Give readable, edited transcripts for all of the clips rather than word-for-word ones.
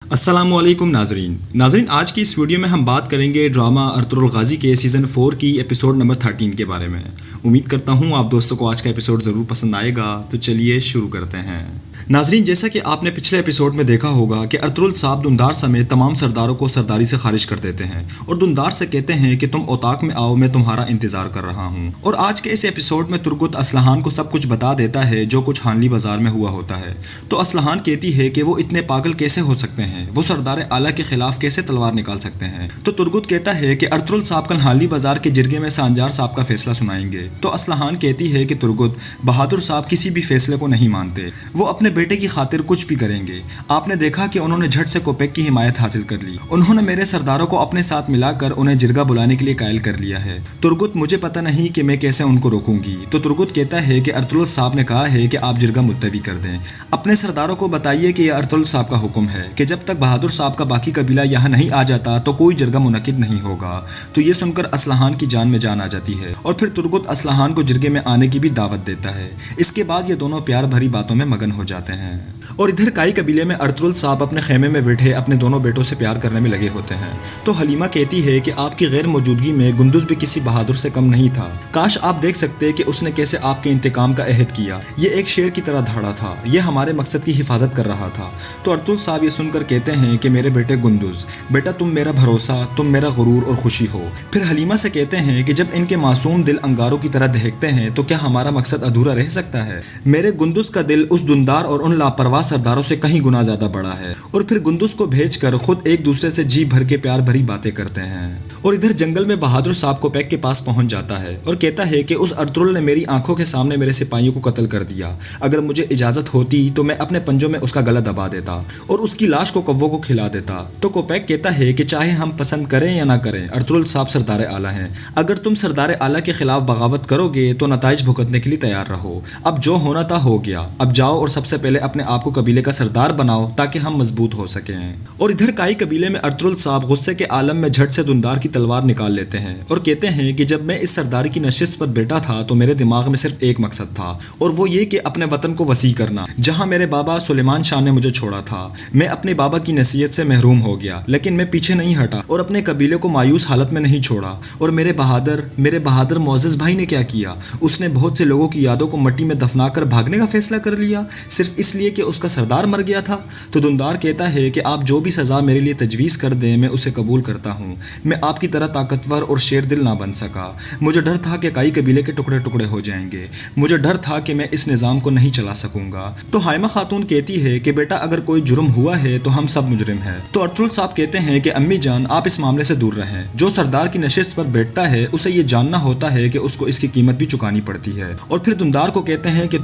अस्सलामुअलैकुम नाजरीन, आज की इस वीडियो में हम बात करेंगे ड्रामा अर्तुगरुल गाजी के सीज़न 4 की एपिसोड नंबर 13 के बारे में। उम्मीद करता हूँ आप दोस्तों को आज का एपिसोड ज़रूर पसंद आएगा। तो चलिए शुरू करते हैं। नाजरीन, जैसा कि आपने पिछले एपिसोड में देखा होगा कि अर्तुगरुल साहब दुंदार समेत तमाम सरदारों को सरदारी से खारिज कर देते हैं और दुंदार से कहते हैं कि तुम ओताक में आओ, मैं तुम्हारा इंतजार कर रहा हूँ। और आज के इस एपिसोड में तुर्गुत असलहान को सब कुछ बता देता है जो कुछ हानली बाजार में हुआ होता है। तो असलहान कहती है कि वो इतने पागल कैसे हो सकते हैं, वो सरदार आला के खिलाफ कैसे तलवार निकाल सकते हैं। तो तुर्गुत कहता है कि अर्तुगरुल साहब कल हानली बाजार के जिरगे में सांजार साहब का फैसला सुनाएंगे। तो असलहान कहती है कि तुर्गुत, बहादुर साहब किसी भी फैसले को नहीं मानते, वो अपने बेटे की खातिर कुछ भी करेंगे। आपने देखा कि उन्होंने झट से कोपेक की हिमायत हासिल कर ली। उन्होंने मेरे सरदारों को अपने साथ मिलाकर उन्हें जिरगा बुलाने के लिए कायल कर लिया है। तुर्गुत, मुझे पता नहीं कि मैं कैसे उनको रोकूंगी। तो तुर्गुत कहता है कि अर्तुगरुल साहब ने कहा है कि आप जिरगा मुलतवी कर दें। अपने सरदारों को बताइए कि यह अर्तुगरुल साहब का हुक्म है कि जब तक बहादुर साहब का बाकी कबीला यहाँ नहीं आ जाता तो कोई जिरगा मुनक्किद नहीं होगा। तो ये सुनकर असलहान की जान में जान आ जाती है और फिर तुर्गुत असलहान को जिरगे में आने की भी दावत देता है। इसके बाद ये दोनों प्यार भरी बातों में मगन हो जाते हैं। और इधर काई कबीले में अर्तुगरुल साहब अपने खेमे में बैठे अपने दोनों बेटों से प्यार करने में लगे होते हैं। तो हलीमा कहती है कि आपकी गैर मौजूदगी में गुंदुज भी किसी बहादुर से कम नहीं था। काश आप देख सकते कि उसने कैसे आपके इंतकाम का अहद किया। ये एक शेर की तरह धाड़ा था, ये हमारे मकसद की हिफाजत कर रहा था। तो अर्तुगरुल साहब ये सुनकर कहते हैं कि मेरे बेटे गुंदुज, बेटा तुम मेरा भरोसा, तुम मेरा गुरूर और खुशी हो। फिर हलीमा से कहते हैं कि जब इनके मासूम दिल अंगारों की तरह दहकते हैं तो क्या हमारा मकसद अधूरा रह सकता है। मेरे गुंदुज का दिल उस दुंदार और उन लापरवाह सरदारों से कहीं गुना ज्यादा बड़ा है। और फिर गुंदुज को भेजकर खुद एक दूसरे से जी भर के प्यार भरी बातें करते हैं। और इधर जंगल में बहादुर साहब कोपेक के पास पहुंच जाता है और कहता है कि उस अर्तुगरुल ने मेरी आंखों के सामने मेरे सिपाहियों को कत्ल कर दिया। अगर मुझे इजाजत होती तो मैं अपने पंजों में उसका गला दबा देता और उसकी लाश को कौवों को खिला देता। तो कोपेक कहता है कि चाहे हम पसंद करें या ना करें, अर्तुगरुल साहब सरदार आला हैं। अगर तुम सरदार आला के खिलाफ बगावत करोगे तो नताइज भुगतने के लिए तैयार रहो। अब जो होना था हो गया, अब जाओ और सबसे पहले अपने आप को कबीले का सरदार बनाओ ताकि हम मजबूत हो सकें। और इधर काई कबीले में अर्तुगरुल साहब गुस्से के आलम में झट से दुंदार की तलवार निकाल लेते हैं और कहते हैं कि जब मैं इस सरदारी की नशिस्त पर बैठा था तो मेरे दिमाग में सिर्फ एक मकसद था और वो ये कि अपने वतन को वसी करना, जहां मेरे बाबा सुलेमान शाह ने मुझे छोड़ा था। मैं अपने बाबा की नसीहत से महरूम हो गया, लेकिन मैं पीछे नहीं हटा और अपने कबीले को मायूस हालत में नहीं छोड़ा। और मेरे बहादुर मोअज़्ज़ज़ भाई ने क्या किया, उसने बहुत से लोगों की यादों को मिट्टी में दफनाकर भागने का फैसला कर लिया, सिर्फ इसलिए कि उसका सरदार मर गया था। तो दुंदार कहता है कि आप जो भी सज़ा मेरे लिए तजवीज़ कर दें मैं उसे कबूल करता हूँ। मैं आपकी तरह ताकतवर और शेर दिल ना बन सका। मुझे डर था कि काई कबीले के टुकड़े टुकड़े हो जाएंगे। मुझे डर था कि मैं इस निज़ाम को नहीं चला सकूंगा। तो हाइमा खातून कहती है कि बेटा अगर कोई जुर्म हुआ है तो हम सब मुजरिम हैं। तो अर्तुगरुल साहब कहते हैं कि अम्मी जान, आप इस मामले से दूर रहें। जो सरदार की नशिस्त पर बैठता है उसे ये जानना होता है कि उसको इसकी कीमत भी चुकानी पड़ती है। और फिर दुंदार को कहते हैं कि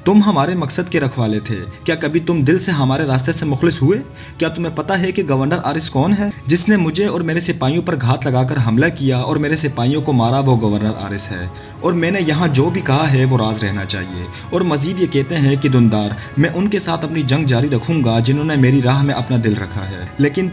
तुम हमारे मकसद के रखवाले थे। क्या कभी तुम दिल से हमारे रास्ते से मुखलिस हुए? क्या तुम्हें पता है कि गवर्नर आरिस कौन है? जिसने मुझे और मेरे सिपाहियों पर घात लगाकर हमला किया और मेरे सिपाहियों को मारा, वो गवर्नर आरिस है। और मैंने यहाँ जो भी कहा है वो राज रहना चाहिए। और मजीद ये कहते हैं कि दुंदार, मैं उनके साथ अपनी जंग जारी रखूंगा जिन्होंने मेरी राह में अपना दिल रखा है, लेकिन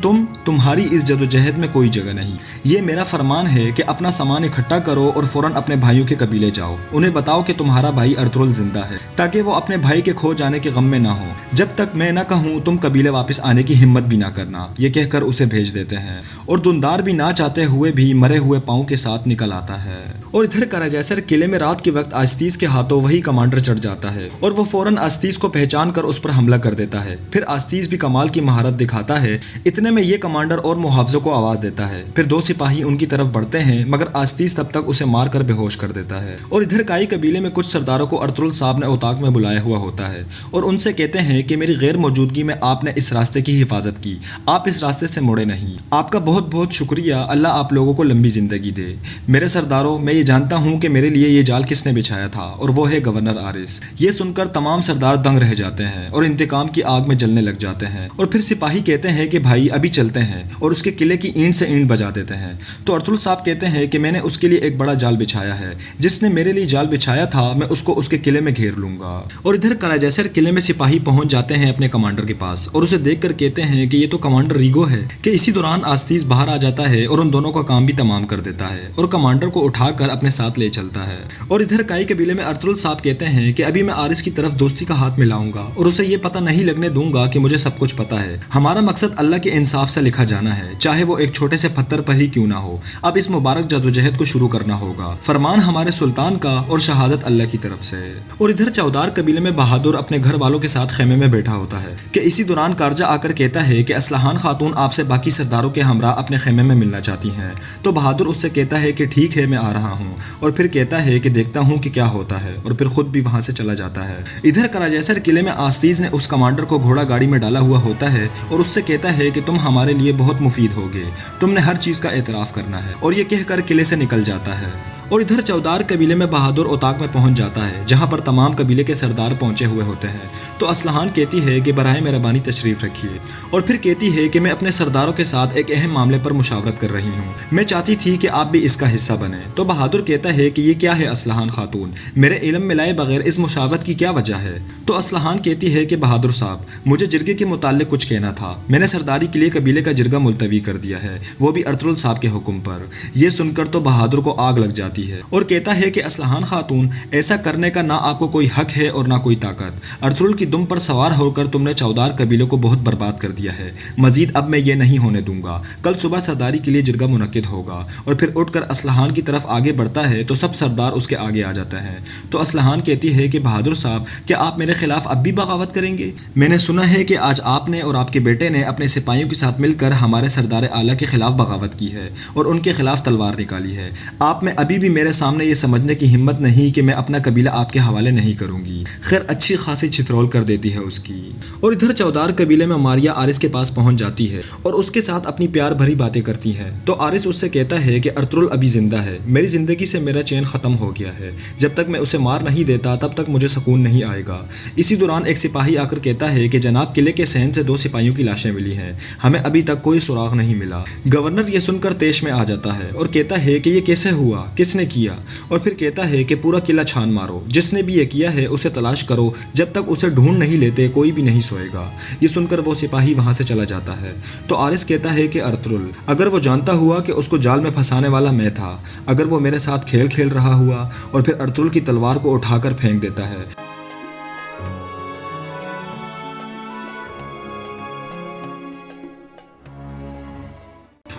तुम्हारी इस जदोजहद में कोई जगह नहीं। ये मेरा फरमान है कि अपना सामान इकट्ठा करो और फौरन अपने भाइयों के कबीले जाओ। उन्हें बताओ कि तुम्हारा भाई अर्तुगरुल जिंदा है, ताकि वो अपने भाई के खो जाने के गम में ना हो। जब तक मैं ना कहूँ तुम कबीले वापस आने की हिम्मत भी ना करना। ये कहकर उसे भेज देते हैं और दुंदार भी ना चाहते हुए भी मरे हुए पाँव के साथ निकल आता है। और इधर कराजैसर किले में रात के वक्त आस्तीस के हाथों वही कमांडर चढ़ जाता है और वो फौरन आस्तीस को पहचान कर उस पर हमला कर देता है। फिर आस्तीस भी कमाल की महारत दिखाता है। इतने में ये कमांडर और मुहावजों को आवाज देता है। फिर दो सिपाही उनकी तरफ बढ़ते हैं, मगर आस्तीस तब तक उसे मार कर बेहोश कर देता है। और इधर काई कबीले में कुछ सरदारों को अर्तुगरुल साहब ने ओताक में बुलाया हुआ होता है और उनसे कहते हैं कि मेरी गैर मौजूदगी में आपने इस रास्ते की हिफाजत की, आप इस रास्ते से मुड़े नहीं। आपका बहुत बहुत शुक्रिया, अल्लाह आप लोगों को लंबी जिंदगी दे। मेरे सरदारों, मैं ये जानता हूँ कि मेरे लिए ये जाल किसने बिछाया था और वो है गवर्नर आरिस। ये सुनकर तमाम सरदार दंग रह जाते हैं और इंतकाम की आग में जलने लग जाते हैं। और फिर सिपाही कहते हैं कि भाई अभी चलते हैं और उसके किले की ईंट से ईंट बजा देते हैं। तो अर्तुगरुल साहब कहते हैं कि मैंने उसके लिए एक बड़ा जाल बिछाया है, जिसने मेरे लिए जाल बिछाया था मैं उसको उसके किले में घेर लूंगा। और इधर कराजैसर किले में सिपाही पहुंच जाते हैं अपने कमांडर के पास और उसे देखकर कहते हैं कि ये तो कमांडर रीगो है। कि इसी दौरान आस्तीज बाहर आ जाता है और उन दोनों का काम भी तमाम कर देता है और कमांडर को उठाकर अपने साथ ले चलता है। और इधर काई कबीले में अर्तुगरुल साहब कहते हैं कि अभी मैं आरिस की तरफ दोस्ती का हाथ मिलाऊंगा और उसे ये पता नहीं लगने दूंगा कि मुझे सब कुछ पता है। हमारा मकसद अल्लाह के इंसाफ से लिखा जाना है, चाहे वो एक छोटे से पत्थर पर ही क्यों ना हो। अब इस मुबारक जदोजहद को शुरू करना होगा। फरमान हमारे सुल्तान का और शहादत अल्लाह की तरफ से। और इधर चौदार कबीले में बहादुर अपने घर वालों के साथ खेमे में बैठा होता है कि इसी दौरान कारजा आकर कहता है कि असलहान खातून आपसे बाकी सरदारों के हमरा अपने खेमे में मिलना चाहती हैं। तो बहादुर उससे कहता है कि ठीक है, मैं आ रहा हूँ, और फिर कहता है कि देखता हूँ कि क्या होता है, और फिर खुद भी वहां से चला जाता है। इधर कराजैसर किले में आस्तीज ने उस कमांडर को घोड़ा गाड़ी में डाला हुआ होता है और उससे कहता है कि तुम हमारे लिए बहुत मुफीद होगे, तुमने हर चीज का एतराफ करना है, और ये कहकर किले से निकल जाता है। और इधर चौदार कबीले में बहादुर ओताक में पहुंच जाता है जहां पर तमाम कबीले के सरदार पहुंचे हुए होते हैं। तो असलहान कहती है कि बराए मेहरबानी तशरीफ रखिए, और फिर कहती है कि मैं अपने सरदारों के साथ एक अहम मामले पर मुशावरत कर रही हूँ, मैं चाहती थी कि आप भी इसका हिस्सा बने। तो बहादुर कहता है कि ये क्या है असलहान खातून, मेरे इल्म में लाए बगैर इस मुशावरत की क्या वजह है। तो असलहान कहती है कि बहादुर साहब, मुझे जिरगे के मुताल्लिक कुछ कहना था, मैंने सरदारी के लिए कबीले का जिरगा मुलतवी कर दिया है, वो भी अर्तुगरुल साहब के हुक्म पर। यह सुनकर तो बहादुर को आग लग जाती है और कहता है कि असलहान खातून, ऐसा करने का ना आपको कोई हक है और ना कोई ताकत। अर्तुगरुल की दुम पर सवार होकर तुमने चौदार कबीलों को बहुत बर्बाद कर दिया है, मजीद अब मैं ये नहीं होने दूंगा। कल सुबह सरदारी के लिए जिरगा मुनक्किद होगा। और फिर उठकर असलहान की तरफ आगे बढ़ता है तो सब सरदार उसके आगे आ जाते हैं। तो असलहान कहती है कि बहादुर साहब, क्या आप मेरे खिलाफ अब भी बगावत करेंगे? मैंने सुना है कि आज आपने और आपके बेटे ने अपने सिपाहियों के साथ मिलकर हमारे सरदार आला के खिलाफ बगावत की है और उनके खिलाफ तलवार निकाली है। आप में अभी भी मेरे सामने ये समझने की हिम्मत नहीं कि मैं अपना कबीला आपके हवाले नहीं करूंगी। खैर, अच्छी खासी चित्रोल कर देती है उसकी। और इधर चौदार कबीले में मारिया आरिस के पास पहुंच जाती है और उसके साथ अपनी प्यार भरी बातें करती हैं। तो आरिस उससे कहता है कि अर्तुगरुल अभी जिंदा है, मेरी जिंदगी से मेरा चैन खत्म हो गया है, जब तक मैं उसे मार नहीं देता तब तक मुझे सुकून नहीं आएगा। इसी दौरान एक सिपाही आकर कहता है कि जनाब, किले के सहन से 2 सिपाहियों की लाशें मिली हैं, हमें अभी तक कोई सुराग नहीं मिला। गवर्नर ये सुनकर तेश में आ जाता है और कहता है कि ये कैसे हुआ, किसने किया। और फिर कहता है कि पूरा किला छान मारो, जिसने भी ये किया है उसे तलाश करो, जब तक उसे ढूंढ नहीं लेते कोई भी नहीं सोएगा। ये सुनकर वो सिपाही वहां से चला जाता है। तो आरिस कहता है कि अर्तुगरुल, अगर वो जानता हुआ कि उसको जाल में फंसाने वाला मैं था, अगर वो मेरे साथ खेल खेल रहा हुआ। और फिर अर्तुगरुल की तलवार को उठाकर फेंक देता है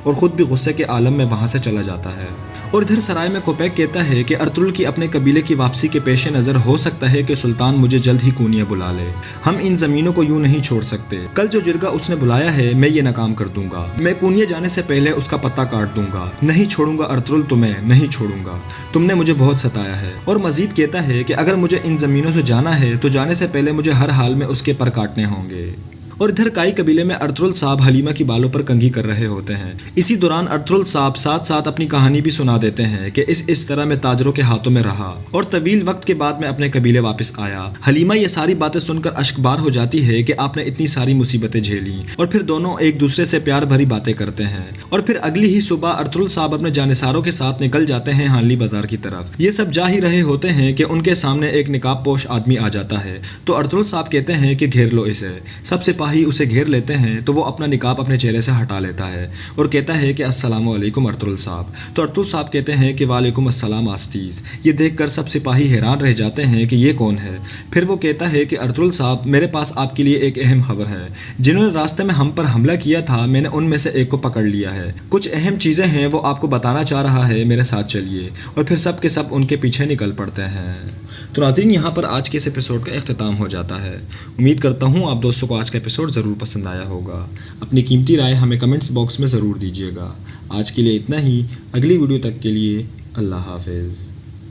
और खुद भी गुस्से के आलम में वहां से चला जाता है। और इधर सराय में कोपैक कहता है कि अर्तुगरुल की अपने कबीले की वापसी के पेश नज़र हो सकता है कि सुल्तान मुझे जल्द ही कूनिया बुला ले। हम इन ज़मीनों को यूं नहीं छोड़ सकते। कल जो जिरगा उसने बुलाया है मैं ये नाकाम कर दूंगा। मैं कूनिया जाने से पहले उसका पत्ता काट दूंगा। नहीं छोड़ूंगा अर्तुगरुल, तुम्हें नहीं छोड़ूंगा, तुमने मुझे बहुत सताया है। और मजीद कहता है कि अगर मुझे इन ज़मीनों से जाना है तो जाने से पहले मुझे हर हाल में उसके पर काटने होंगे। और इधर काई कबीले में अर्तुगरुल साहब हलीमा की बालों पर कंघी कर रहे होते हैं। इसी दौरान अर्तुगरुल साहब साथ साथ अपनी कहानी भी सुना देते हैं कि इस तरह मैं ताजरों के हाथों में रहा और तवील वक्त के बाद मैं अपने कबीले वापस आया। हलीमा ये सारी बातें सुनकर अश्कबार हो जाती है कि आपने इतनी सारी मुसीबतें झेली। और फिर दोनों एक दूसरे से प्यार भरी बातें करते हैं। और फिर अगली ही सुबह अर्तुगरुल साहब अपने जानिसारों के साथ निकल जाते हैं हानली बाजार की तरफ। ये सब जा ही रहे होते हैं कि उनके सामने एक निकाब पोश आदमी आ जाता है। तो अर्तुगरुल साहब कहते हैं कि घेर लो इसे। सब सिपाही उसे घेर लेते हैं तो वो अपना निकाब अपने चेहरे से हटा लेता है और कहता है कि अस्सलामु अलैकुम अर्तुगरुल साहब। तो अर्तुगरुल साहब कहते हैं कि वालेकुम अस्सलाम आस्तीज। ये देखकर सब सिपाही हैरान रह जाते हैं कि ये कौन है। फिर वो कहता है कि अर्तुगरुल साहब, मेरे पास आपके लिए एक अहम खबर है। जिन्होंने रास्ते में हम पर हमला किया था मैंने उनमें से एक को पकड़ लिया है। कुछ अहम चीज़ें हैं वो आपको बताना चाह रहा है, मेरे साथ चलिए। और फिर सब के सब उनके पीछे निकल पड़ते हैं। तो नाज़रीन, यहाँ पर आज के इस एपिसोड का इख्तिताम हो जाता है। उम्मीद करता हूँ आप दोस्तों को आज का एपिसोड ज़रूर पसंद आया होगा। अपनी कीमती राय हमें कमेंट्स बॉक्स में ज़रूर दीजिएगा। आज के लिए इतना ही। अगली वीडियो तक के लिए अल्लाह हाफ़िज़।